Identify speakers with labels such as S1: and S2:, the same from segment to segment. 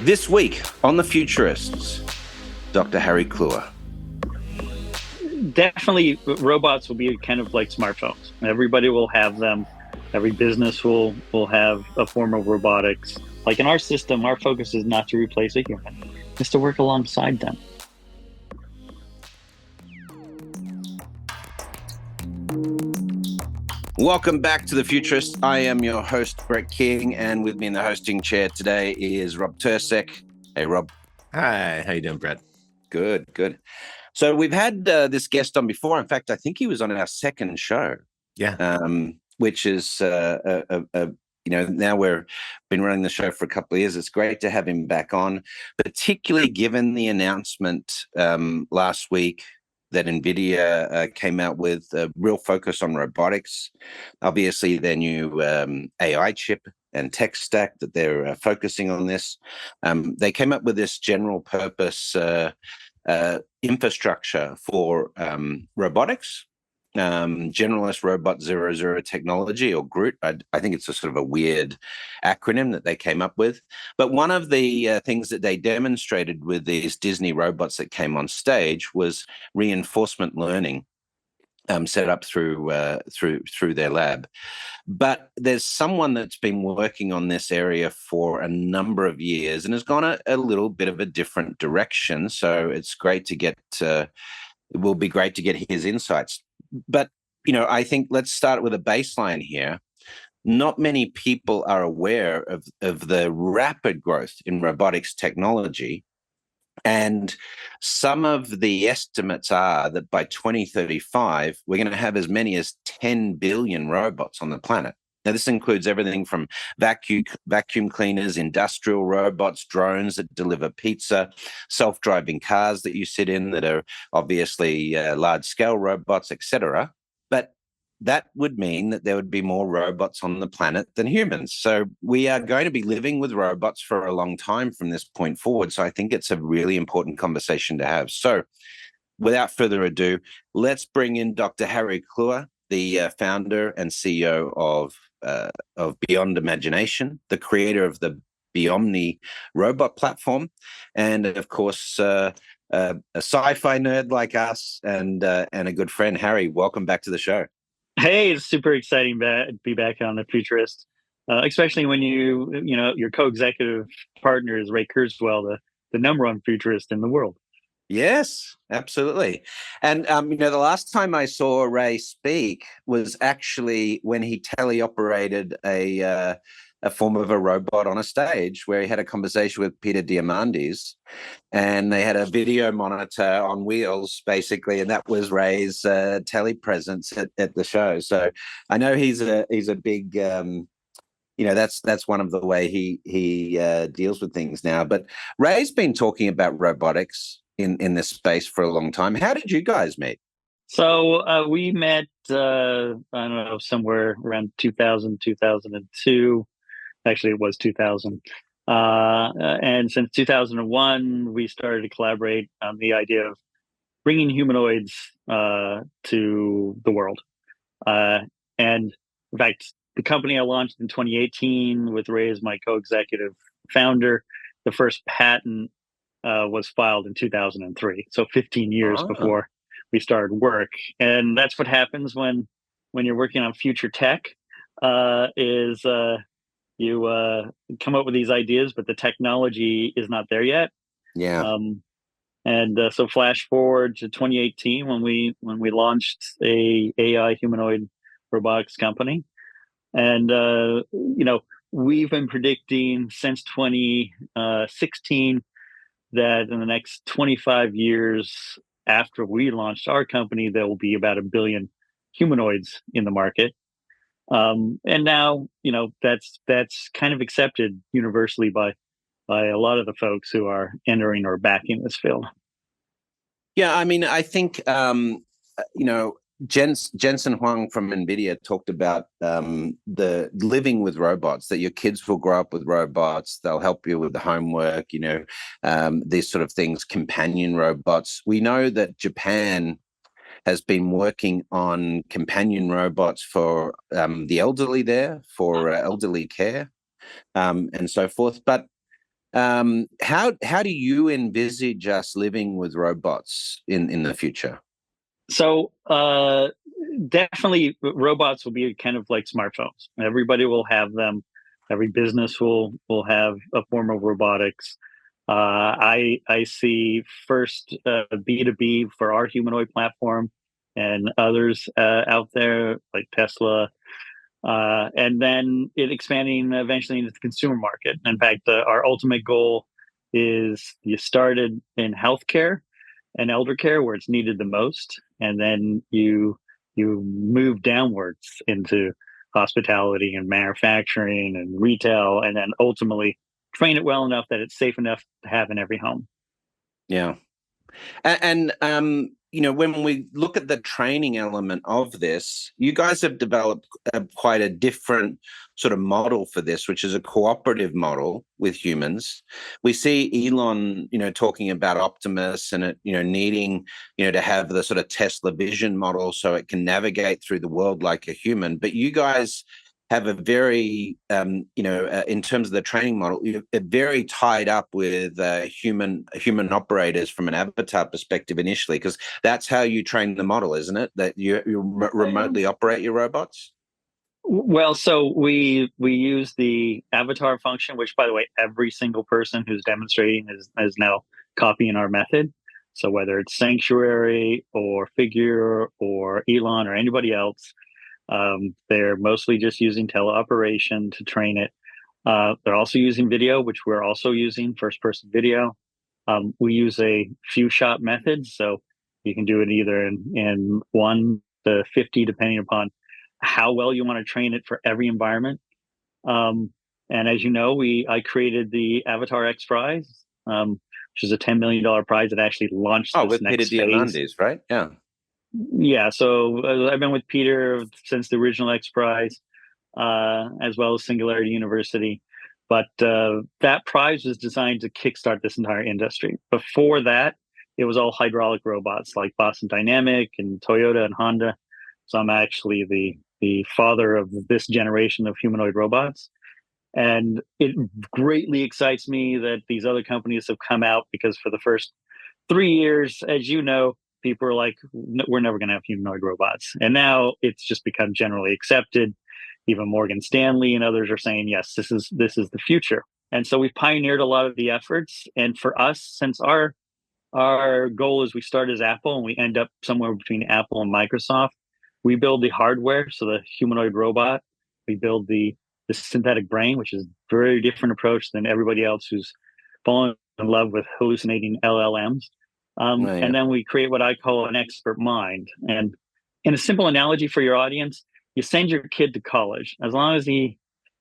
S1: This week on The Futurists, Dr. Harry Kloor.
S2: Definitely, robots will be kind of like smartphones. Everybody will have them. Every business will have a form of robotics. Like in our system, our focus is not to replace a human, it's to work alongside them.
S1: Welcome back to The Futurists. I am your host, Brett King, and with me in the hosting chair today is Rob Tercek. Hey, Rob.
S3: Hi, how you doing, Brett?
S1: Good. So we've had this guest on before. In fact, I think he was on our second show.
S3: Yeah.
S1: Which is now we've been running the show for a couple of years. It's great to have him back on, particularly given the announcement last week that NVIDIA came out with a real focus on robotics. Obviously, their new AI chip and tech stack that they're focusing on this. They came up with this general purpose infrastructure for robotics. Generalist Robot 00 technology, or GROOT. I think it's a sort of a weird acronym that they came up with. But one of the things that they demonstrated with these Disney robots that came on stage was reinforcement learning set up through their lab. But there's someone that's been working on this area for a number of years and has gone a little bit of a different direction. So it's great to get. It will be great to get his insights. But, I think let's start with a baseline here. Not many people are aware of the rapid growth in robotics technology. And some of the estimates are that by 2035, we're going to have as many as 10 billion robots on the planet. Now, this includes everything from vacuum cleaners, industrial robots, drones that deliver pizza, self-driving cars that you sit in that are obviously large-scale robots, etc. But that would mean that there would be more robots on the planet than humans. So we are going to be living with robots for a long time from this point forward. So I think it's a really important conversation to have. So without further ado, let's bring in Dr. Harry Kloor, the founder and CEO of Beyond Imagination, the creator of the Beomni robot platform, and of course, a sci-fi nerd like us, and a good friend. Harry, welcome back to the show.
S2: Hey, it's super exciting to be back on The Futurist, especially when your co-executive partner is Ray Kurzweil, the number one futurist in the world.
S1: Yes, absolutely. And, the last time I saw Ray speak was actually when he teleoperated a form of a robot on a stage where he had a conversation with Peter Diamandis, and they had a video monitor on wheels, basically, and that was Ray's telepresence at the show. So I know he's a big... that's one of the way he deals with things now. But Ray's been talking about robotics in this space for a long time. How did you guys meet?
S2: So we met, I don't know, somewhere around 2000, 2002. Actually, it was 2000. And since 2001, we started to collaborate on the idea of bringing humanoids to the world. And in fact, the company I launched in 2018 with Ray as my co-executive founder, the first patent was filed in 2003. So 15 years before we started work. And that's what happens when you're working on future tech, is you come up with these ideas, but the technology is not there yet.
S1: Yeah.
S2: So flash forward to 2018 when we launched a AI humanoid robotics company. And, we've been predicting since 2016 that in the next 25 years after we launched our company, there will be about 1 billion humanoids in the market. And now, that's kind of accepted universally by a lot of the folks who are entering or backing this field.
S1: Yeah, I mean, I think, Jensen Huang from NVIDIA talked about the living with robots, that your kids will grow up with robots. They'll help you with the homework, these sort of things, companion robots. We know that Japan has been working on companion robots for the elderly there, for elderly care, and so forth. But How do you envisage us living with robots in the future?
S2: So definitely, robots will be kind of like smartphones. Everybody will have them. Every business will have a form of robotics. I see first B2B for our humanoid platform, and others out there like Tesla, and then it expanding eventually into the consumer market. In fact, our ultimate goal is you started in healthcare and elder care where it's needed the most, and then you move downwards into hospitality and manufacturing and retail, and then ultimately train it well enough that it's safe enough to have in every home.
S1: Yeah. And when we look at the training element of this, you guys have developed quite a different sort of model for this, which is a cooperative model with humans. We see Elon, talking about Optimus and it, needing, to have the sort of Tesla vision model so it can navigate through the world like a human. But you guys have a very, in terms of the training model, you're very tied up with human operators from an avatar perspective initially, because that's how you train the model, isn't it? That you remotely operate your robots?
S2: Well, so we use the avatar function, which, by the way, every single person who's demonstrating is now copying our method. So whether it's Sanctuary or Figure or Elon or anybody else, they're mostly just using teleoperation to train it. They're also using video, which we're also using, first-person video. We use a few shot method, so you can do it either in 1 to 50, depending upon how well you want to train it for every environment. And as you know, I created the Avatar X Prize, which is a $10 million prize that actually launched this
S1: with
S2: next
S1: Peter
S2: phase.
S1: Diamandis, right? Yeah.
S2: Yeah, so I've been with Peter since the original X Prize, as well as Singularity University. But that prize was designed to kickstart this entire industry. Before that, it was all hydraulic robots like Boston Dynamic and Toyota and Honda. So I'm actually the father of this generation of humanoid robots. And it greatly excites me that these other companies have come out, because for the first 3 years, as you know, people are like, we're never going to have humanoid robots. And now it's just become generally accepted. Even Morgan Stanley and others are saying, yes, this is the future. And so we've pioneered a lot of the efforts. And for us, since our goal is we start as Apple and we end up somewhere between Apple and Microsoft, we build the hardware, so the humanoid robot. We build the synthetic brain, which is a very different approach than everybody else who's fallen in love with hallucinating LLMs. And then we create what I call an expert mind. And in a simple analogy for your audience, you send your kid to college. As long as he,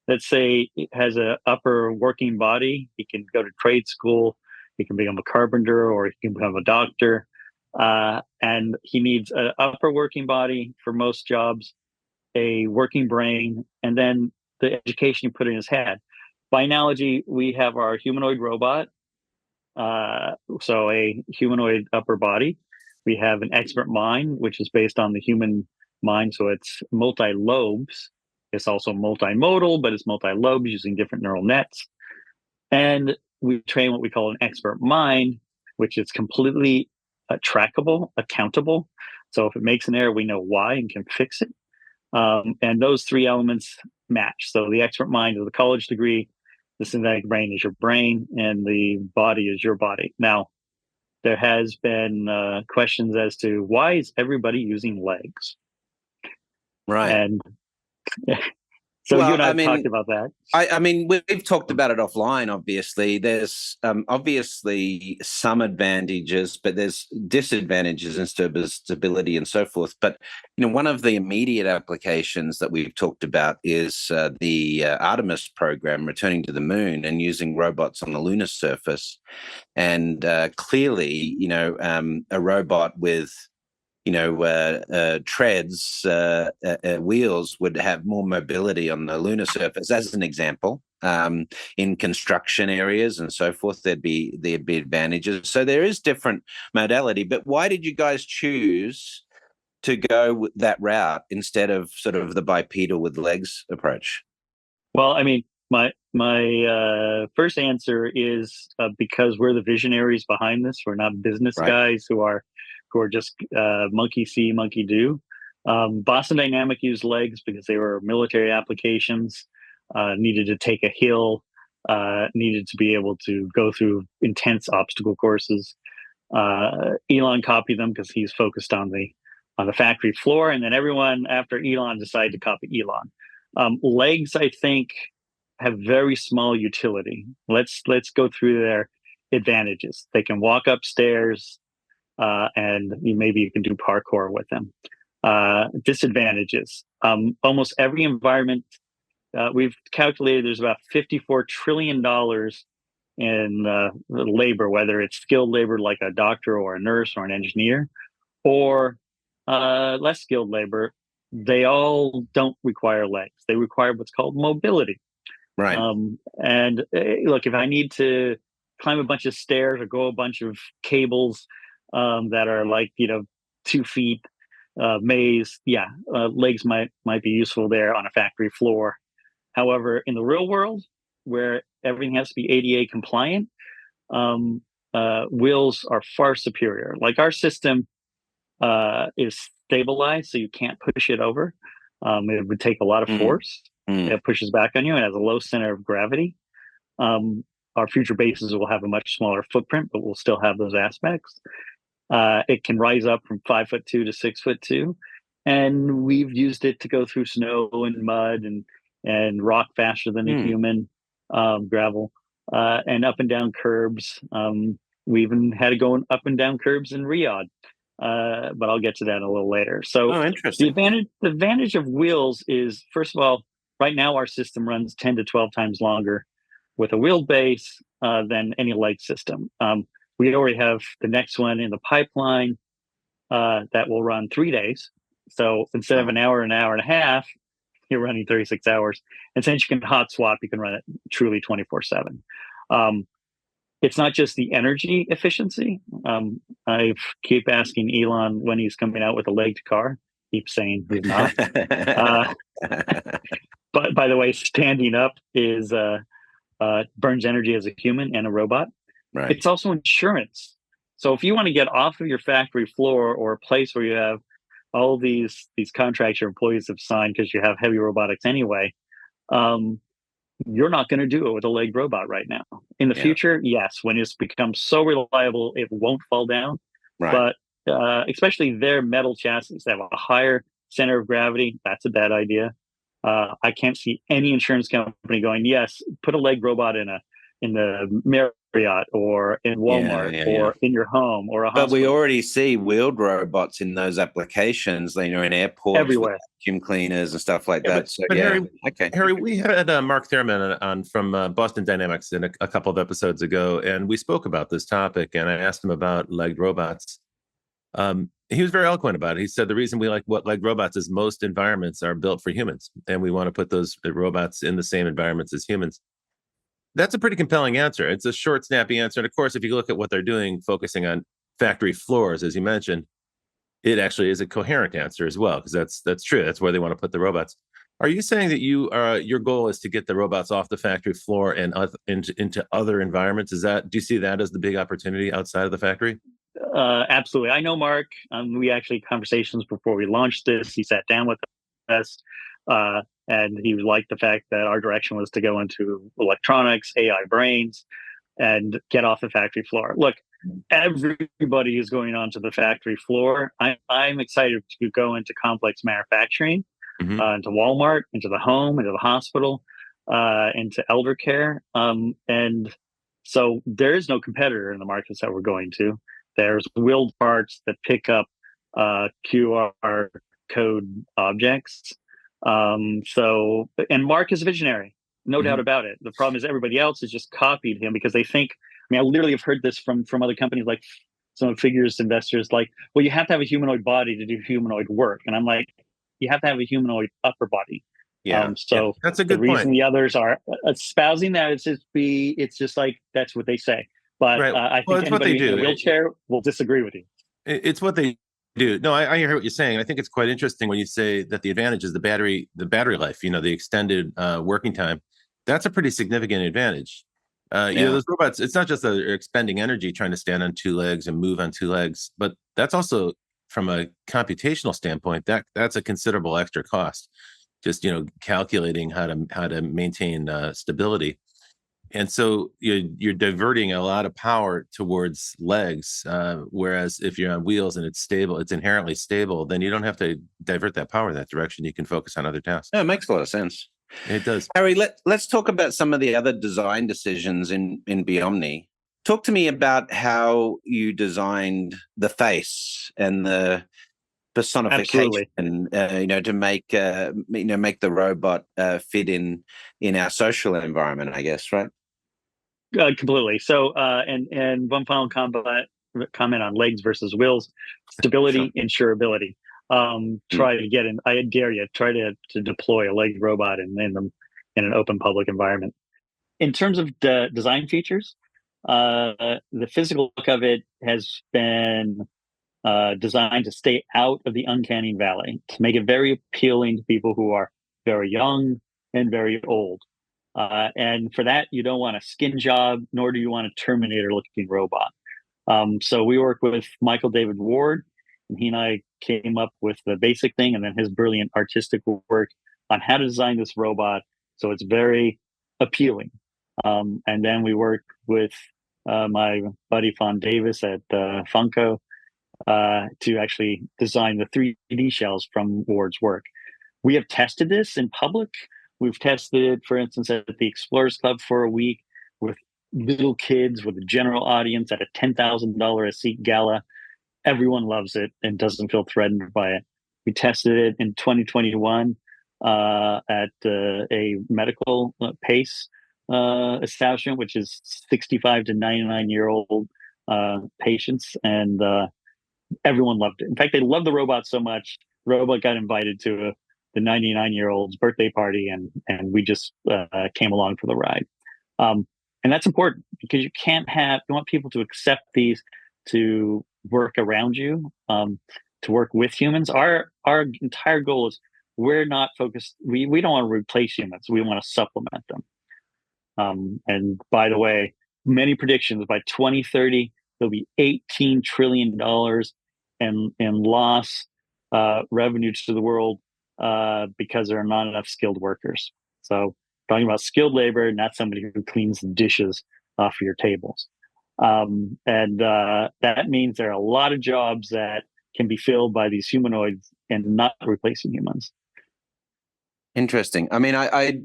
S2: let's say, has an upper working body, he can go to trade school, he can become a carpenter, or he can become a doctor. And he needs an upper working body for most jobs, a working brain, and then the education you put in his head. By analogy, we have our humanoid robot, so a humanoid upper body. We have an expert mind, which is based on the human mind, so it's multi-lobes. It's also multimodal, but it's multi-lobes using different neural nets. And we train what we call an expert mind, which is completely trackable, accountable. So if it makes an error, we know why and can fix it. And those three elements match. So the expert mind is the college degree, the synthetic brain is your brain, and the body is your body. Now, there has been questions as to why is everybody using legs?
S1: Right.
S2: And so you and I have talked about that.
S1: I mean, we've talked about it offline, obviously. There's obviously some advantages, but there's disadvantages in stability and so forth. But, one of the immediate applications that we've talked about is the Artemis program, returning to the moon and using robots on the lunar surface. And clearly, a robot with treads, wheels would have more mobility on the lunar surface, as an example. In construction areas and so forth, there'd be advantages. So there is different modality. But why did you guys choose to go that route instead of sort of the bipedal with legs approach?
S2: Well, I mean, my first answer is because we're the visionaries behind this. We're not business
S1: Right.
S2: guys who are just monkey see, monkey do. Boston Dynamic used legs because they were military applications. Needed to take a hill. Needed to be able to go through intense obstacle courses. Elon copied them because he's focused on the factory floor, and then everyone after Elon decided to copy Elon. Legs, I think, have very small utility. Let's go through their advantages. They can walk upstairs, and maybe you can do parkour with them. Disadvantages. Almost every environment, we've calculated there's about $54 trillion in labor, whether it's skilled labor like a doctor or a nurse or an engineer, or less skilled labor. They all don't require legs. They require what's called mobility.
S1: Right.
S2: And look, if I need to climb a bunch of stairs or go a bunch of cables that are like 2 feet maze, legs might be useful there on a factory floor. However, in the real world, where everything has to be ADA compliant, wheels are far superior. Like our system is stabilized, so you can't push it over. It would take a lot of force. It pushes back on you and has a low center of gravity. Our future bases will have a much smaller footprint, but we'll still have those aspects. It can rise up from 5'2" to 6'2", and we've used it to go through snow and mud and rock faster than a human, gravel, and up and down curbs. We even had it going up and down curbs in Riyadh, but I'll get to that a little later. So
S1: interesting.
S2: the advantage of wheels is, first of all, right now our system runs 10 to 12 times longer with a wheel base than any leg system. We already have the next one in the pipeline that will run 3 days. So instead of an hour and a half, you're running 36 hours. And since you can hot swap, you can run it truly 24/7. It's not just the energy efficiency. I keep asking Elon when he's coming out with a legged car. Keep saying he's not. But by the way, standing up is burns energy as a human and a robot.
S1: Right.
S2: It's also insurance. So if you want to get off of your factory floor or a place where you have all these contracts your employees have signed because you have heavy robotics anyway, you're not going to do it with a legged robot right now. In the future, yes, when it's become so reliable, it won't fall down.
S1: Right.
S2: But especially their metal chassis that have a higher center of gravity, that's a bad idea. I can't see any insurance company going, yes, put a legged robot in the Marriott or in Walmart or in your home or a hospital.
S1: But we already see wheeled robots in those applications, in airports,
S2: everywhere,
S1: vacuum cleaners and stuff like that.
S3: But Harry, we had Mark Thurman on from Boston Dynamics in a couple of episodes ago, and we spoke about this topic, and I asked him about legged robots. He was very eloquent about it. He said the reason we like legged robots is most environments are built for humans, and we want to put those robots in the same environments as humans. That's a pretty compelling answer. It's a short, snappy answer. And of course, if you look at what they're doing, focusing on factory floors, as you mentioned, it actually is a coherent answer as well, because that's true. That's where they want to put the robots. Are you saying that your goal is to get the robots off the factory floor and into other environments? Do you see that as the big opportunity outside of the factory?
S2: Absolutely. I know Mark. We actually had conversations before we launched this. He sat down with us. And he liked the fact that our direction was to go into electronics, AI brains, and get off the factory floor. Look, everybody is going onto the factory floor. I'm excited to go into complex manufacturing, into Walmart, into the home, into the hospital, into elder care. And so there is no competitor in the markets that we're going to. There's wheeled parts that pick up QR code objects. And Mark is a visionary, no doubt about it. The problem is everybody else has just copied him because they think, I literally have heard this from other companies, like some Figures investors, like, well, you have to have a humanoid body to do humanoid work. And I'm like, you have to have a humanoid upper body. So
S3: that's a good
S2: the reason
S3: point.
S2: The others are espousing that it's just like, that's what they say. But I think anybody in a wheelchair will disagree with you.
S3: It's what they do. No, I hear what you're saying. I think it's quite interesting when you say that the advantage is the battery life, the extended working time. That's a pretty significant advantage. Those robots, it's not just that they're expending energy trying to stand on two legs and move on two legs, but that's also from a computational standpoint, that's a considerable extra cost. Just calculating how to maintain stability, and so you're diverting a lot of power towards legs. Whereas if you're on wheels and it's stable, it's inherently stable, then you don't have to divert that power in that direction. You can focus on other tasks.
S1: Yeah, it makes a lot of sense.
S3: It does.
S1: Harry, let's talk about some of the other design decisions in Beomni. Talk to me about how you designed the face and the personification, to make make the robot fit in our social environment, I guess, right?
S2: Completely. So, and one final comment on legs versus wheels: stability, insurability. Try to get in. I dare you try to deploy a legged robot in an open public environment. In terms of the design features, the physical look of it has been designed to stay out of the uncanny valley, to make it very appealing to people who are very young and very old. And for that, you don't want a skin job, nor do you want a Terminator-looking robot. So we work with Michael David Ward, and he and I came up with the basic thing, and then his brilliant artistic work on how to design this robot so it's very appealing. And then we work with my buddy Fawn Davis at Funko to actually design the 3D shells from Ward's work. We have tested this in public. We've tested it, for instance, at the Explorers Club for a week with little kids, with a general audience at a $10,000 a seat gala. Everyone loves it and doesn't feel threatened by it. We tested it in 2021 at a medical PACE establishment, which is 65 to 99-year-old patients, and everyone loved it. In fact, they loved the robot so much, the robot got invited to the 99-year-old's birthday party, and we just came along for the ride. And that's important because you want people to accept these, to work around you, to work with humans. Our entire goal is we're not focused. We don't want to replace humans. We want to supplement them. And by the way, many predictions by 2030, there'll be $18 trillion in loss revenue to the world because there are not enough skilled workers. So talking about skilled labor, not somebody who cleans the dishes off your tables. And that means there are a lot of jobs that can be filled by these humanoids and not replacing humans.
S1: Interesting. I mean, I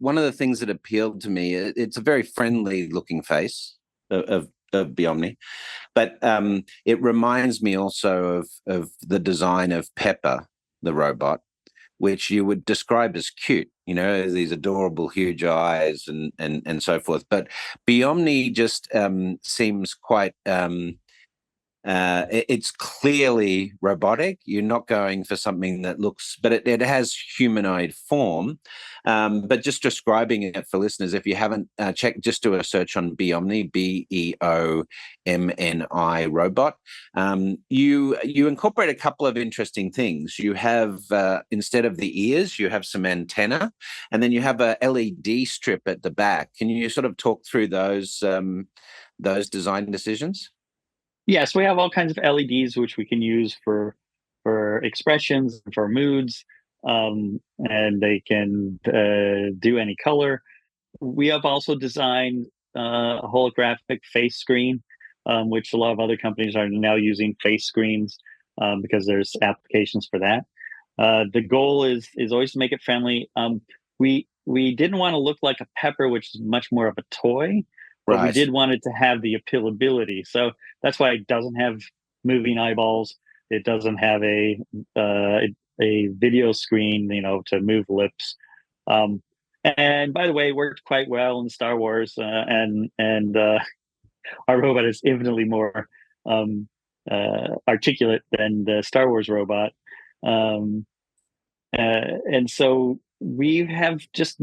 S1: one of the things that appealed to me, it's a very friendly looking face of Beomni, but it reminds me also of the design of Pepper, the robot, which you would describe as cute, these adorable huge eyes and so forth. But Beomni just seems quite it's clearly robotic. You're not going for something that looks, but it has humanoid form. But just describing it for listeners, if you haven't checked, just do a search on Beomni, Beomni robot. You incorporate a couple of interesting things. You have, instead of the ears, you have some antenna, and then you have a LED strip at the back. Can you sort of talk through those design decisions?
S2: Yes, we have all kinds of LEDs which we can use for expressions, for moods, and they can do any color. We have also designed a holographic face screen, which a lot of other companies are now using face screens because there's applications for that. The goal is always to make it friendly. We didn't want to look like a Pepper, which is much more of a toy. But we did want it to have the appealability. So that's why it doesn't have moving eyeballs. It doesn't have a video screen, to move lips. And by the way, it worked quite well in Star Wars. And our robot is infinitely more articulate than the Star Wars robot. And so we have just,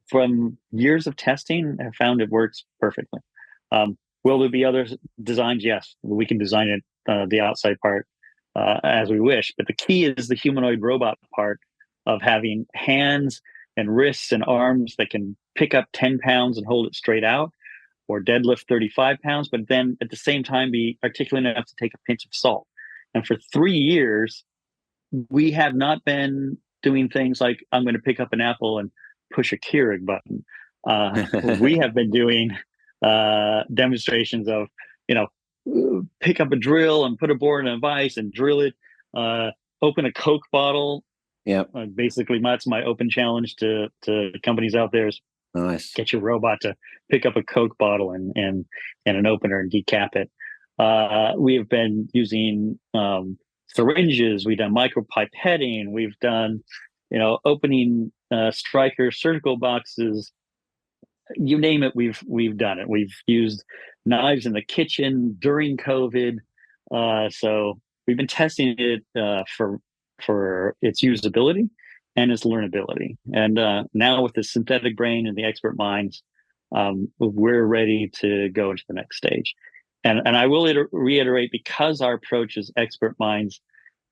S2: from years of testing, have found it works perfectly. Will there be other designs? Yes, we can design it, the outside part, as we wish. But the key is the humanoid robot part of having hands and wrists and arms that can pick up 10 pounds and hold it straight out, or deadlift 35 pounds, but then at the same time be articulate enough to take a pinch of salt. And for 3 years, we have not been doing things like, I'm going to pick up an apple and push a Keurig button. We have been doing demonstrations of, pick up a drill and put a board in a vise and drill it, open a Coke bottle.
S1: Yep.
S2: Basically, that's my open challenge to companies out there is
S1: Nice.
S2: get your robot to pick up a Coke bottle and an opener and decap it. We have been using syringes. We've done micropipetting. We've done, opening Stryker surgical boxes. You name it, we've done it. We've used knives in the kitchen during COVID. So we've been testing it for its usability and its learnability. And now with the synthetic brain and the expert minds, we're ready to go into the next stage. And I will reiterate, because our approach is expert minds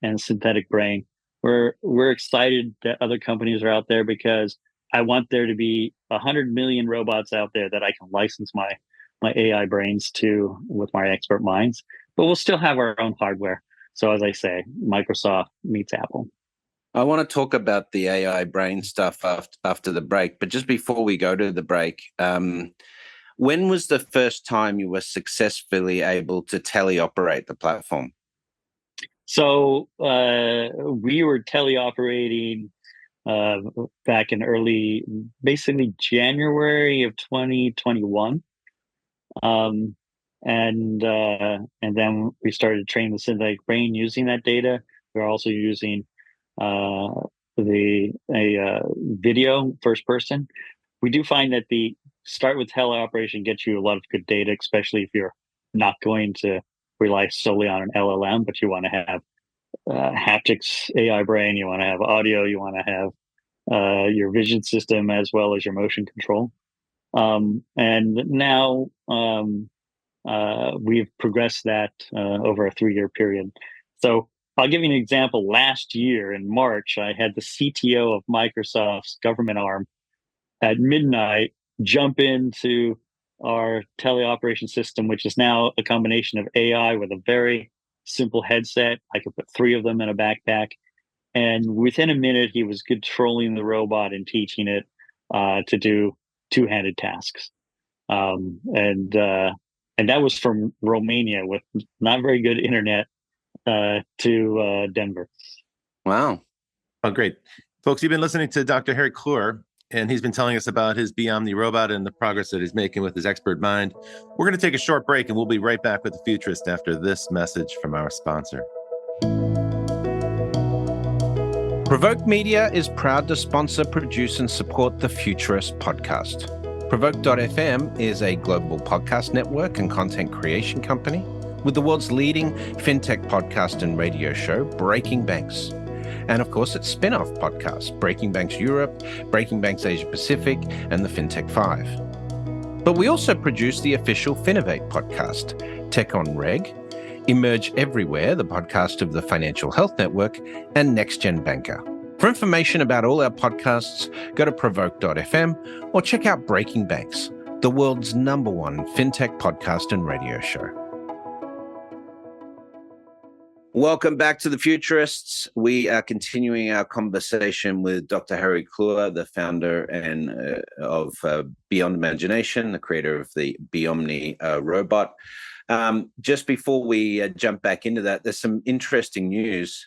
S2: and synthetic brain, we're excited that other companies are out there, because I want there to be 100 million robots out there that I can license my AI brains to with my expert minds. But we'll still have our own hardware. So as I say, Microsoft meets Apple.
S1: I want to talk about the AI brain stuff after the break. But just before we go to the break, when was the first time you were successfully able to teleoperate the platform?
S2: So we were teleoperating back in basically January of 2021. And then we started to train the synthetic brain using that data. We're also using video first person. We do find that the start with teleoperation gets you a lot of good data, especially if you're not going to rely solely on an LLM, but you want to have haptics AI brain, you want to have audio, you want to have your vision system as well as your motion control. And now we've progressed that over a 3-year period. So I'll give you an example. Last year in March, I had the CTO of Microsoft's government arm at midnight jump into our teleoperation system, which is now a combination of AI with a very simple headset. I could put 3 of them in a backpack. And within a minute, he was controlling the robot and teaching it to do 2-handed tasks. And that was from Romania with not very good internet to Denver.
S1: Wow.
S3: Oh, great. Folks, you've been listening to Dr. Harry Kloor, and he's been telling us about his Beomni robot and the progress that he's making with his expert mind. We're going to take a short break, and we'll be right back with the Futurist after this message from our sponsor.
S1: Provoke Media is proud to sponsor, produce, and support the Futurist podcast. Provoke.fm is a global podcast network and content creation company with the world's leading fintech podcast and radio show, Breaking Banks. And of course, its spin-off podcasts, Breaking Banks Europe, Breaking Banks Asia Pacific, and the FinTech 5. But we also produce the official Finovate podcast, Tech on Reg, Emerge Everywhere, the podcast of the Financial Health Network, and Next Gen Banker. For information about all our podcasts, go to provoke.fm or check out Breaking Banks, the world's #1 fintech podcast and radio show. Welcome back to the Futurists. We are continuing our conversation with Dr. Harry Kloor, the founder and of Beyond Imagination, the creator of the Beomni robot. Just before we jump back into that, there's some interesting news.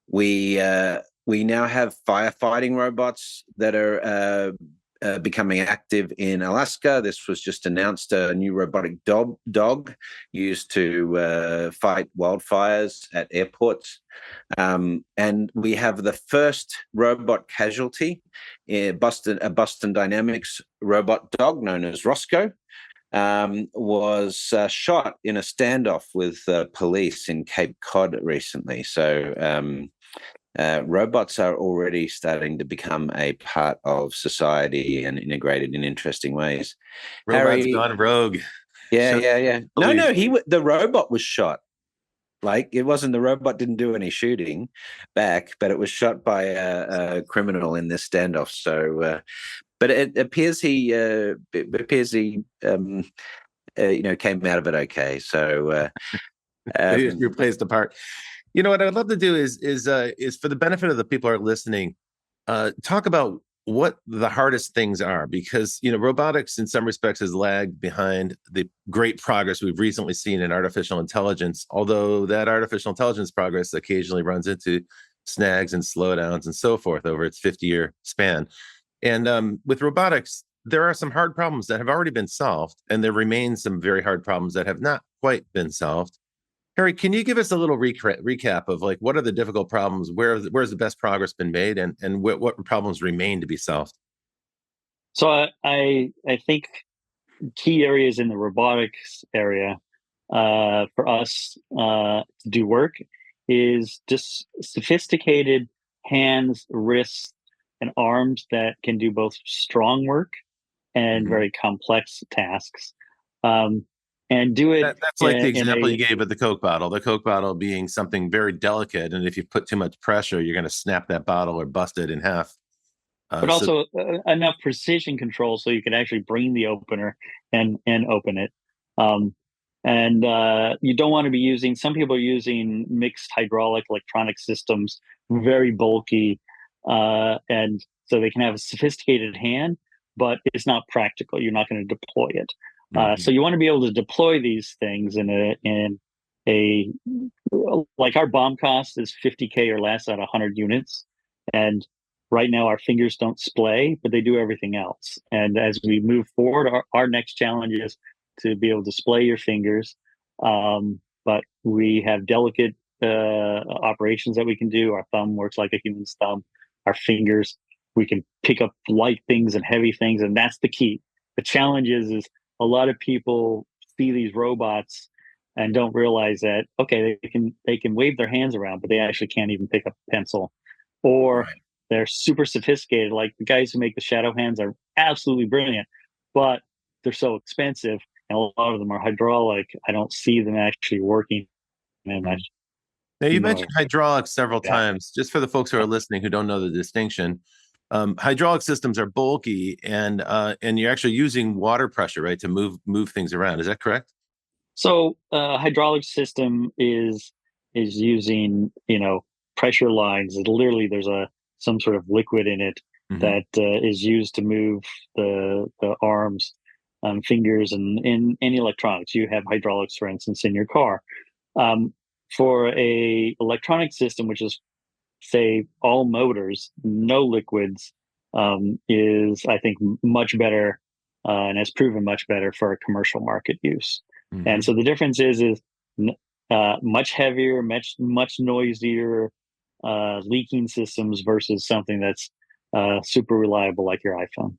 S1: We now have firefighting robots that are becoming active in Alaska. This was just announced, a new robotic dog used to fight wildfires at airports. And we have the first robot casualty, a Boston Dynamics robot dog known as Roscoe. Was shot in a standoff with police in Cape Cod recently. So robots are already starting to become a part of society and integrated in interesting ways.
S3: Robots
S1: Harry,
S3: gone rogue.
S1: Yeah. No, the robot was shot. Like, it wasn't, the robot didn't do any shooting back, but it was shot by a criminal in this standoff. So, but it appears he came out of it okay. So,
S3: He just replaced the part. You know what I'd love to do is for the benefit of the people who are listening, talk about what the hardest things are, because robotics in some respects has lagged behind the great progress we've recently seen in artificial intelligence, although that artificial intelligence progress occasionally runs into snags and slowdowns and so forth over its 50-year span. And with robotics, there are some hard problems that have already been solved, and there remain some very hard problems that have not quite been solved. Harry, can you give us a little recap of, like, what are the difficult problems? Where's the best progress been made, and what problems remain to be solved?
S2: So I think key areas in the robotics area for us to do work is just sophisticated hands, wrists, and arms that can do both strong work and very complex tasks. And do it.
S3: That's like the example you gave of the Coke bottle. The Coke bottle being something very delicate, and if you put too much pressure, you're going to snap that bottle or bust it in half.
S2: But also enough precision control so you can actually bring the opener and open it. And you don't want to be using. Some people are using mixed hydraulic electronic systems, very bulky, and so they can have a sophisticated hand, but it's not practical. You're not going to deploy it. So you want to be able to deploy these things in a like our bomb cost is 50K or less at 100 units, and right now our fingers don't splay, but they do everything else. And as we move forward, our next challenge is to be able to splay your fingers. But we have delicate operations that we can do. Our thumb works like a human's thumb. Our fingers, we can pick up light things and heavy things, and that's the key. The challenge is a lot of people see these robots and don't realize that, okay, they can wave their hands around, but they actually can't even pick up a pencil. Or they're super sophisticated. Like the guys who make the shadow hands are absolutely brilliant, but they're so expensive, and a lot of them are hydraulic. I don't see them actually working. And
S3: now, you mentioned hydraulics several times. Just for the folks who are listening who don't know the distinction, hydraulic systems are bulky, and you're actually using water pressure, right, to move things around. Is that correct?
S2: So hydraulic system is using pressure lines. Literally, there's some sort of liquid in it that is used to move the arms, fingers, and in any electronics. You have hydraulics, for instance, in your car. For a electronic system, which is, say, all motors, no liquids, is, I think, much better and has proven much better for a commercial market use. And so the difference is much heavier, much noisier, leaking systems versus something that's super reliable like your iPhone.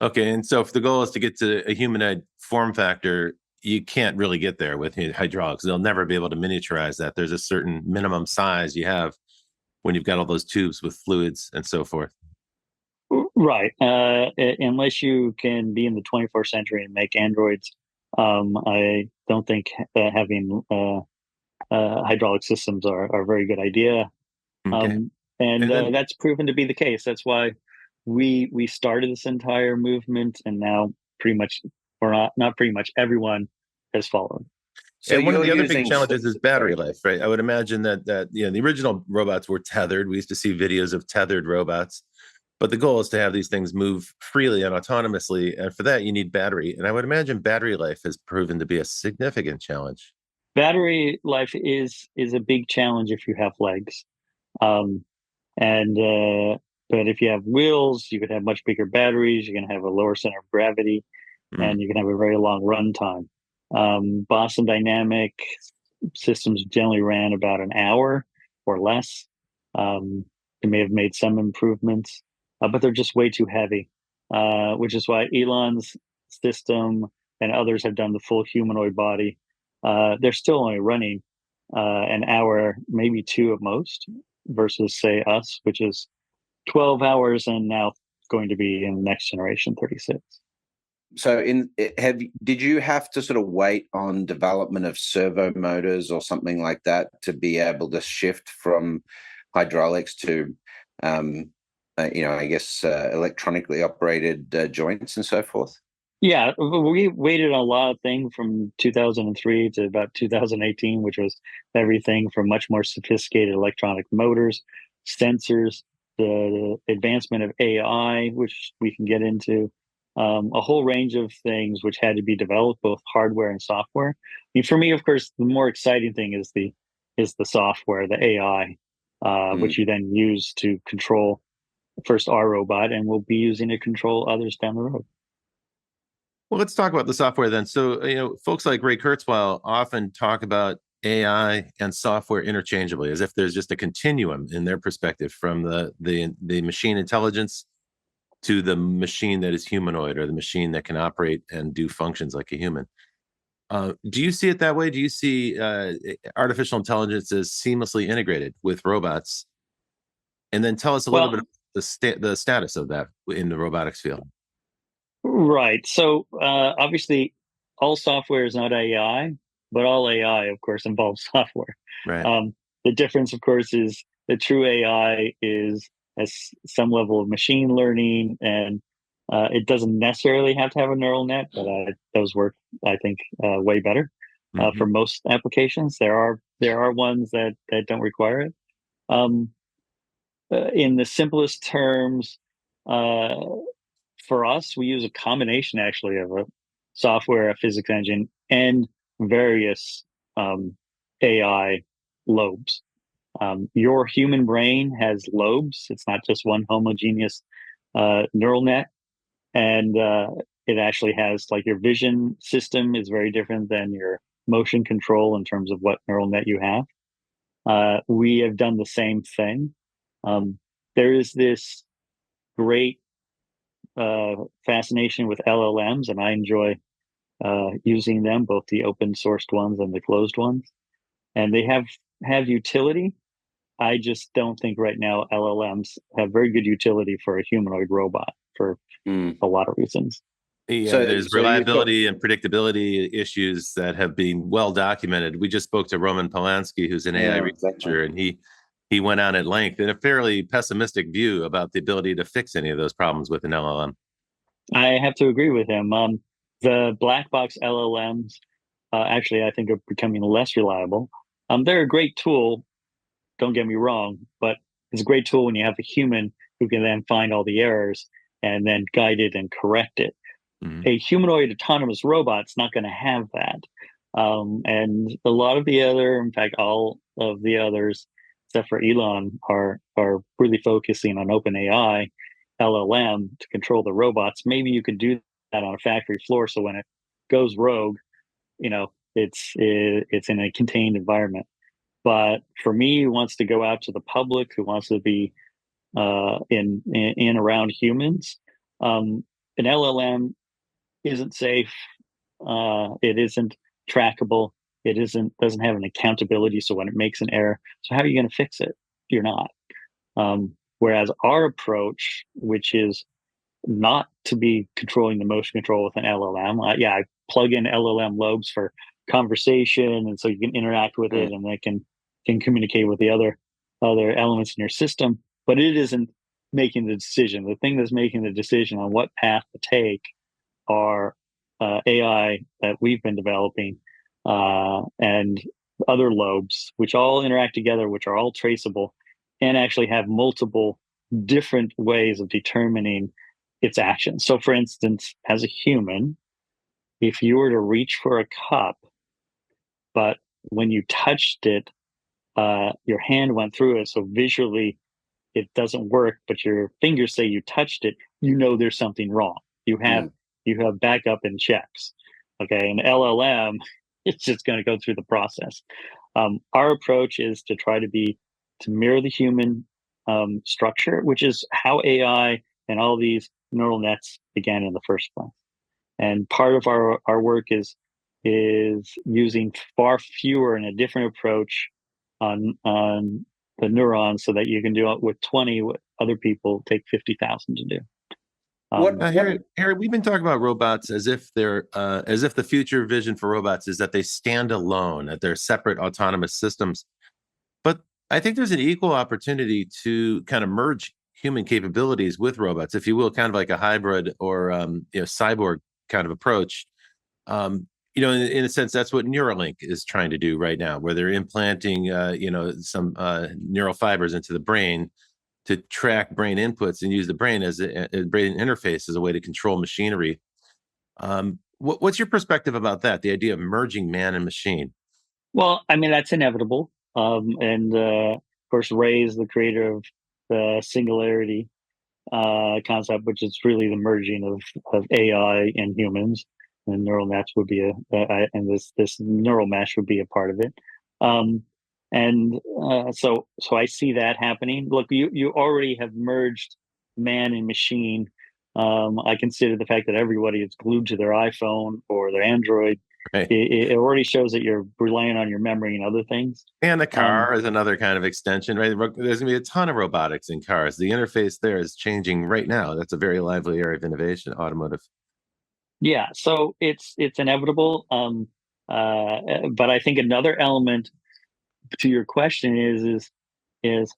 S3: Okay, and so if the goal is to get to a humanoid form factor, you can't really get there with hydraulics. They'll never be able to miniaturize that. There's a certain minimum size you have when you've got all those tubes with fluids and so forth.
S2: Right. Unless you can be in the 21st century and make androids, I don't think having hydraulic systems are a very good idea.
S3: Okay.
S2: And that's proven to be the case. That's why we started this entire movement, and now pretty much, or not pretty much, everyone has followed.
S3: So and one of the other big challenges is battery life, right? I would imagine that the original robots were tethered. We used to see videos of tethered robots, but the goal is to have these things move freely and autonomously, and for that you need battery. And I would imagine battery life has proven to be a significant challenge.
S2: Battery life is a big challenge if you have legs, but if you have wheels, you could have much bigger batteries. You can have a lower center of gravity, and you can have a very long run time. Boston Dynamic systems generally ran about an hour or less. They may have made some improvements, but they're just way too heavy, which is why Elon's system and others have done the full humanoid body. They're still only running an hour, maybe two at most, versus, say, us, which is 12 hours and now going to be in the next generation 36.
S1: did you have to sort of wait on development of servo motors or something like that to be able to shift from hydraulics to, I guess, electronically operated joints and so forth?
S2: Yeah, we waited on a lot of things from 2003 to about 2018, which was everything from much more sophisticated electronic motors, sensors, the advancement of AI, which we can get into, a whole range of things which had to be developed, both hardware and software. I mean, for me, of course, the more exciting thing is the software, the AI, which you then use to control first our robot, and we'll be using to control others down the road.
S3: Well, let's talk about the software then. So, folks like Ray Kurzweil often talk about AI and software interchangeably, as if there's just a continuum in their perspective from the machine intelligence to the machine that is humanoid, or the machine that can operate and do functions like a human. Do you see it that way? Do you see artificial intelligence as seamlessly integrated with robots? And then tell us a little bit
S2: Well,
S3: about the status of that in the robotics field.
S2: right. So obviously, all software is not AI, but all AI, of course, involves software.
S3: Right.
S2: The difference, of course, is the true AI has some level of machine learning, and it doesn't necessarily have to have a neural net, but those work, I think, way better for most applications. There are ones that don't require it. Um, in the simplest terms, uh, for us, we use a combination actually of a software, a physics engine, and various AI lobes. Your human brain has lobes. It's not just one homogeneous neural net. And it actually has, like, your vision system is very different than your motion control in terms of what neural net you have. We have done the same thing. There is this great fascination with LLMs, and I enjoy using them, both the open sourced ones and the closed ones. And they have utility. I just don't think right now LLMs have very good utility for a humanoid robot for a lot of reasons.
S3: Yeah,
S1: So,
S3: there's
S1: so you've got
S3: reliability and predictability issues that have been well documented. We just spoke to Roman Polanski, who's an AI
S1: exactly.
S3: researcher, and he went on at length in a fairly pessimistic view about the ability to fix any of those problems with an LLM.
S2: I have to agree with him. The black box LLMs actually, I think, are becoming less reliable. They're a great tool, don't get me wrong, but it's a great tool when you have a human who can then find all the errors and then guide it and correct it. A humanoid autonomous robot's not going to have that. And a lot of the other, in fact, all of the others, except for Elon, are really focusing on OpenAI LLM to control the robots. Maybe you could do that on a factory floor, so when it goes rogue, it's in a contained environment. But for me, who wants to go out to the public, who wants to be in around humans, an LLM isn't safe. It isn't trackable. It doesn't have an accountability. So when it makes an error, so how are you going to fix it? You're not. Whereas our approach, which is not to be controlling the motion control with an LLM. I plug in LLM lobes for conversation, and so you can interact with it, and they can communicate with the other elements in your system. But it isn't making the decision. The thing that's making the decision on what path to take are AI that we've been developing and other lobes, which all interact together, which are all traceable, and actually have multiple different ways of determining its actions. So, for instance, as a human, if you were to reach for a cup, but when you touched it, your hand went through it, so visually it doesn't work, but your fingers say you touched it, there's something wrong. You have backup and checks. Okay, an LLM, it's just going to go through the process. Our approach is to try to mirror the human structure, which is how AI and all these neural nets began in the first place. And part of our work is using far fewer and a different approach on the neurons, so that you can do it with 20 what other people take 50,000 to do.
S3: Harry, we've been talking about robots as if the future vision for robots is that they stand alone, that they're separate autonomous systems. But I think there's an equal opportunity to kind of merge human capabilities with robots, if you will, kind of like a hybrid or cyborg kind of approach. In a sense, that's what Neuralink is trying to do right now, where they're implanting some neural fibers into the brain to track brain inputs and use the brain as a brain interface as a way to control machinery. What's your perspective about that? The idea of merging man and machine?
S2: Well, I mean, that's inevitable. Of course, Ray is the creator of the singularity concept, which is really the merging of AI and humans. And neural nets would be and this neural mesh would be a part of it. So I see that happening. Look, you already have merged man and machine. I consider the fact that everybody is glued to their iPhone or their Android.
S3: Right.
S2: It already shows that you're relying on your memory and other things.
S3: And the car is another kind of extension, right? There's going to be a ton of robotics in cars. The interface there is changing right now. That's a very lively area of innovation, automotive.
S2: Yeah, so it's inevitable. But I think another element to your question is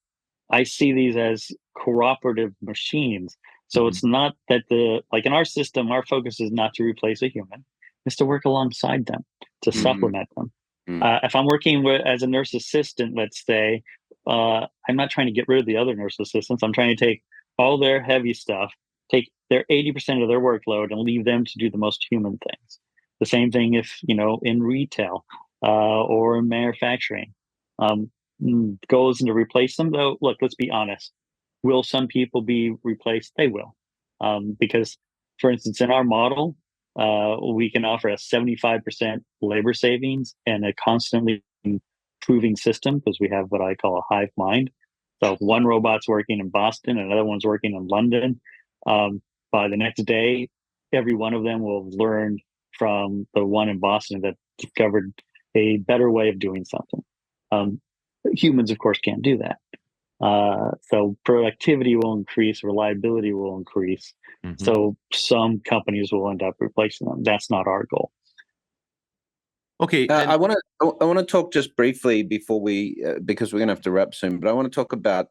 S2: I see these as cooperative machines. So it's not that like in our system, our focus is not to replace a human; it's to work alongside them, to supplement them. If I'm working as a nurse assistant, let's say, I'm not trying to get rid of the other nurse assistants. I'm trying to take all their heavy stuff, take their 80% of their workload, and leave them to do the most human things. The same thing if in retail or in manufacturing. Goal isn't to replace them, though. Look, let's be honest. Will some people be replaced? They will, because, for instance, in our model, we can offer a 75% labor savings and a constantly improving system because we have what I call a hive mind. So if one robot's working in Boston, another one's working in London. By the next day, every one of them will have learned from the one in Boston that discovered a better way of doing something. Humans, of course, can't do that. So productivity will increase, reliability will increase. So some companies will end up replacing them. That's not our goal.
S3: Okay,
S1: I want to talk just briefly before we because we're going to have to wrap soon. But I want to talk about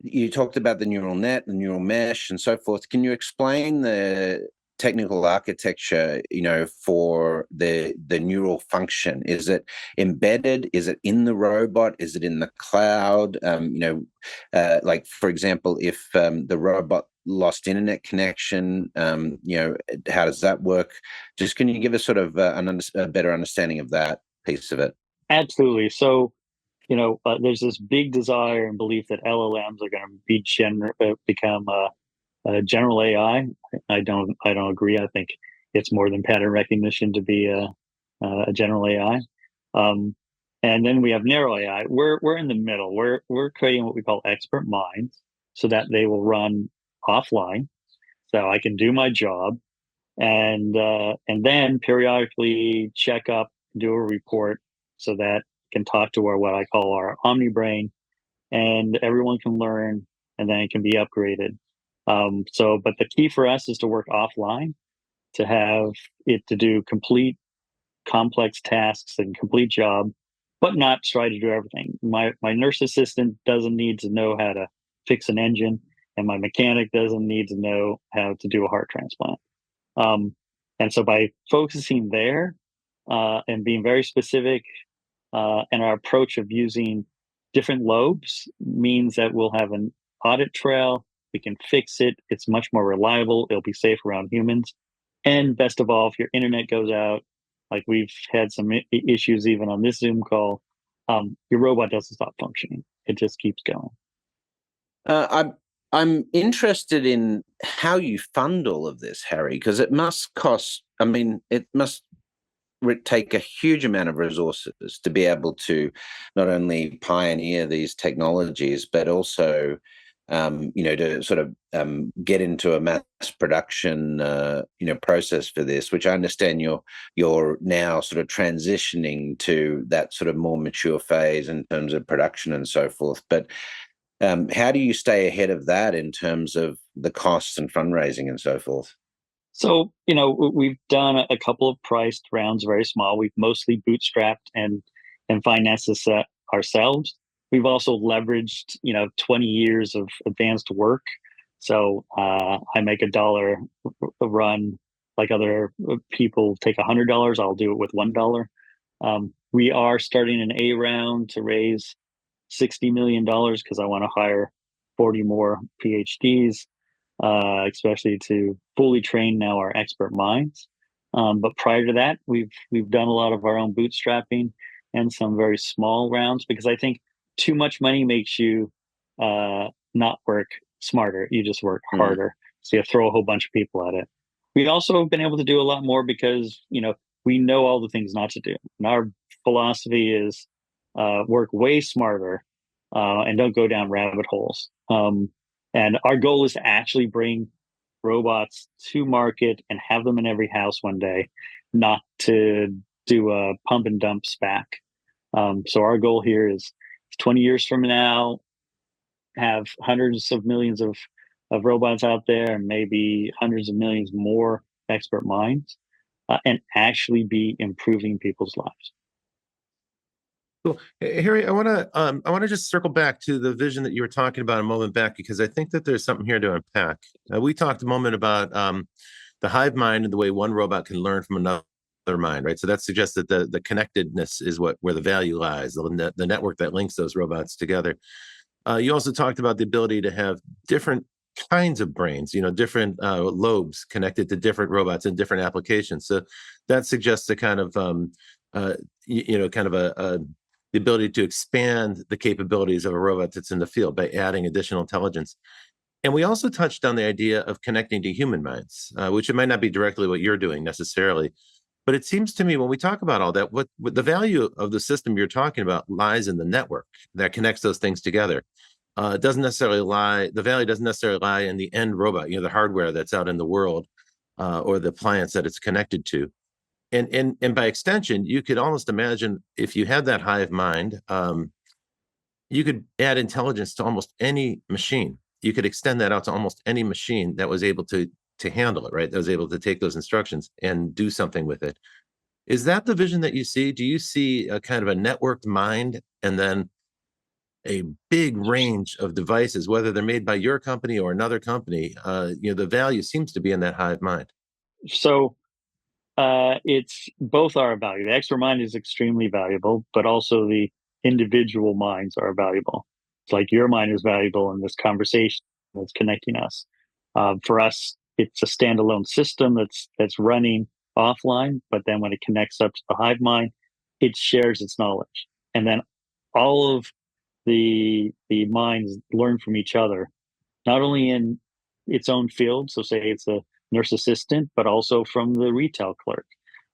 S1: you talked about the neural net, the neural mesh, and so forth. Can you explain the technical architecture, for the neural function? Is it embedded? Is it in the robot? Is it in the cloud? Like, for example, if the robot lost internet connection, how does that work? Just can you give us sort of a better understanding of that piece of it?
S2: Absolutely. So, there's this big desire and belief that LLMs are going to become general AI. I don't agree. I think it's more than pattern recognition to be a general AI. And then we have narrow AI. We're in the middle. We're creating what we call expert minds, so that they will run offline, so I can do my job, and then periodically check up, do a report, so that can talk to what I call our omni brain, and everyone can learn, and then it can be upgraded. But the key for us is to work offline, to have it to do complete complex tasks and complete job, but not try to do everything. My nurse assistant doesn't need to know how to fix an engine, and my mechanic doesn't need to know how to do a heart transplant. And so by focusing there and being very specific, and our approach of using different lobes means that we'll have an audit trail. We can fix it. It's much more reliable. It'll be safe around humans. And best of all, if your internet goes out, like we've had some issues even on this Zoom call, your robot doesn't stop functioning. It just keeps going.
S1: I'm interested in how you fund all of this, Harry, because it must cost. I mean, it must take a huge amount of resources to be able to not only pioneer these technologies, but also to sort of get into a mass production process for this, which I understand you're now sort of transitioning to that sort of more mature phase in terms of production and so forth. But How do you stay ahead of that in terms of the costs and fundraising and so forth?
S2: So, we've done a couple of priced rounds, very small. We've mostly bootstrapped and financed this ourselves. We've also leveraged, 20 years of advanced work. So I make $1 a run, like other people take $100. I'll do it with $1. We are starting an A round to raise $60 million because I want to hire 40 more PhDs, especially to fully train now our expert minds. But prior to that, we've done a lot of our own bootstrapping and some very small rounds, because I think too much money makes you not work smarter. You just work harder. So you throw a whole bunch of people at it. We also have been able to do a lot more because we know all the things not to do. And our philosophy is work way smarter and don't go down rabbit holes. And our goal is to actually bring robots to market and have them in every house one day, not to do a pump and dump SPAC. So our goal here is 20 years from now, have hundreds of millions of robots out there and maybe hundreds of millions more expert minds, and actually be improving people's lives.
S3: Cool. Harry, I want to just circle back to the vision that you were talking about a moment back, because I think that there's something here to unpack. We talked a moment about the hive mind and the way one robot can learn from another mind, right? So that suggests that the connectedness is where the value lies, the network that links those robots together. You also talked about the ability to have different kinds of brains, different lobes connected to different robots and different applications. So that suggests a kind of, the ability to expand the capabilities of a robot that's in the field by adding additional intelligence. And we also touched on the idea of connecting to human minds, which it might not be directly what you're doing necessarily. But it seems to me when we talk about all that, what the value of the system you're talking about lies in the network that connects those things together. The value doesn't necessarily lie in the end robot, the hardware that's out in the world, or the appliance that it's connected to. And by extension, you could almost imagine if you had that hive mind, you could add intelligence to almost any machine. You could extend that out to almost any machine that was able to handle it, right? That was able to take those instructions and do something with it. Is that the vision that you see? Do you see a kind of a networked mind and then a big range of devices, whether they're made by your company or another company? The value seems to be in that hive mind.
S2: So it's both are valuable. The expert mind is extremely valuable, but also the individual minds are valuable. It's like your mind is valuable in this conversation that's connecting us. For us, it's a standalone system that's running offline, but then when it connects up to the hive mind, it shares its knowledge, and then all of the minds learn from each other, not only in its own field. So, say it's a nurse assistant, but also from the retail clerk,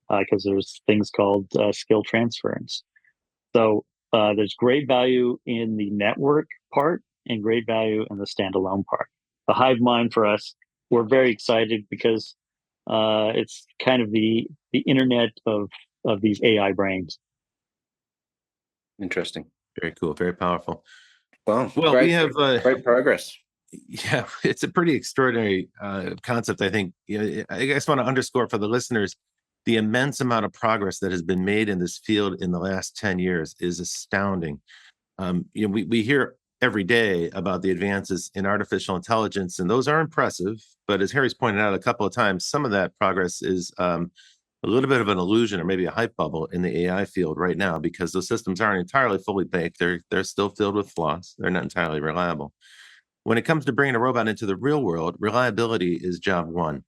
S2: because there's things called skill transference. So there's great value in the network part and great value in the standalone part. The hive mind for us, we're very excited because it's kind of the internet of these AI brains.
S1: Interesting.
S3: Very cool. Very powerful.
S1: Well,
S3: we have
S1: great progress.
S3: Yeah, it's a pretty extraordinary concept. I think, I just want to underscore for the listeners, the immense amount of progress that has been made in this field in the last 10 years is astounding. We hear every day about the advances in artificial intelligence, and those are impressive. But as Harry's pointed out a couple of times, some of that progress is a little bit of an illusion or maybe a hype bubble in the AI field right now, because those systems aren't entirely fully baked. They're still filled with flaws. They're not entirely reliable. When it comes to bringing a robot into the real world, reliability is job one.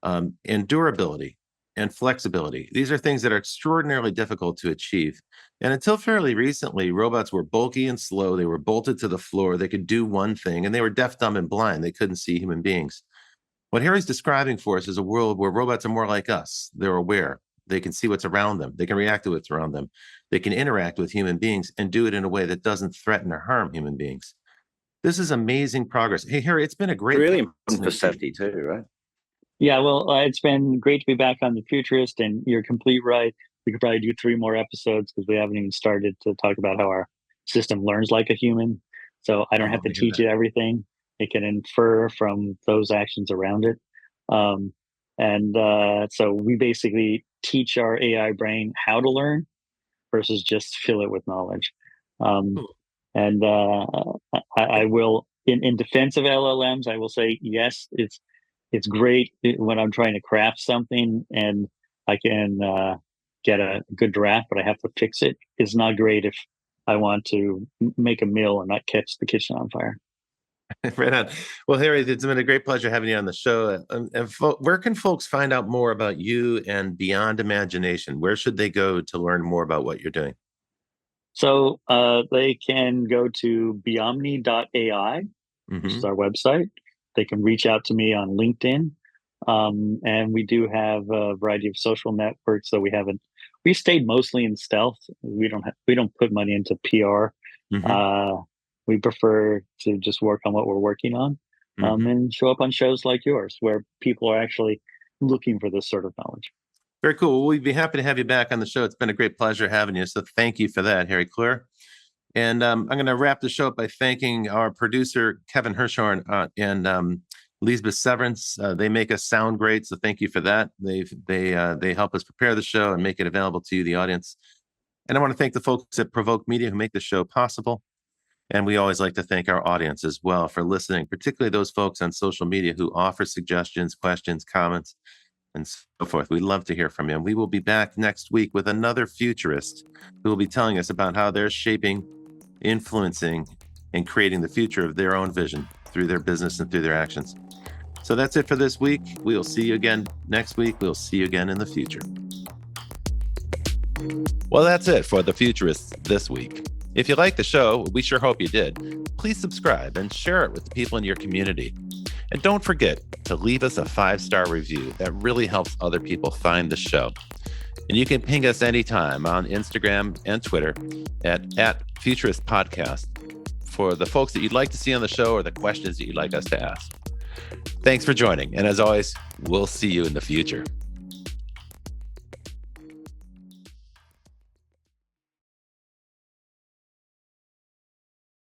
S3: And durability and flexibility. These are things that are extraordinarily difficult to achieve. And until fairly recently, robots were bulky and slow. They were bolted to the floor. They could do one thing, and they were deaf, dumb, and blind. They couldn't see human beings. What Harry's describing for us is a world where robots are more like us. They're aware. They can see what's around them. They can react to what's around them. They can interact with human beings and do it in a way that doesn't threaten or harm human beings. This is amazing progress. Hey, Harry, it's been a great...
S1: Really important for safety too, right?
S2: Yeah, well, it's been great to be back on the Futurist, and you're complete right. We could probably do 3 more episodes because we haven't even started to talk about how our system learns like a human. So I don't have to teach it everything. It can infer from those actions around it. So we basically teach our AI brain how to learn versus just fill it with knowledge. I will, in defense of LLMs, I will say, yes, it's great when I'm trying to craft something and I can get a good draft, but I have to fix it. It's not great if I want to make a meal and not catch the kitchen on fire.
S3: Right on. Well, Harry, it's been a great pleasure having you on the show. Where can folks find out more about you and Beyond Imagination? Where should they go to learn more about what you're doing?
S2: So they can go to beomni.ai, which is our website. They can reach out to me on LinkedIn. And we do have a variety of social networks that we stayed mostly in stealth. We don't put money into PR. We prefer to just work on what we're working on, and show up on shows like yours where people are actually looking for this sort of knowledge.
S3: Very cool. Well, we'd be happy to have you back on the show. It's been a great pleasure having you. So thank you for that, Harry Kloor. And I'm going to wrap the show up by thanking our producer, Kevin Hirschhorn, and Lisbeth Severance. They make us sound great, so thank you for that. They help us prepare the show and make it available to you, the audience. And I want to thank the folks at Provoke Media who make the show possible. And we always like to thank our audience as well for listening, particularly those folks on social media who offer suggestions, questions, comments, and so forth. We'd love to hear from you. And we will be back next week with another futurist who will be telling us about how they're shaping, influencing, and creating the future of their own vision through their business and through their actions. So that's it for this week. We will see you again next week. We'll see you again in the future. Well, that's it for The Futurists this week. If you like the show, we sure hope you did. Please subscribe and share it with the people in your community. And don't forget to leave us a 5-star review. That really helps other people find the show. And you can ping us anytime on Instagram and Twitter at Futurist Podcast for the folks that you'd like to see on the show or the questions that you'd like us to ask. Thanks for joining. And as always, we'll see you in the future.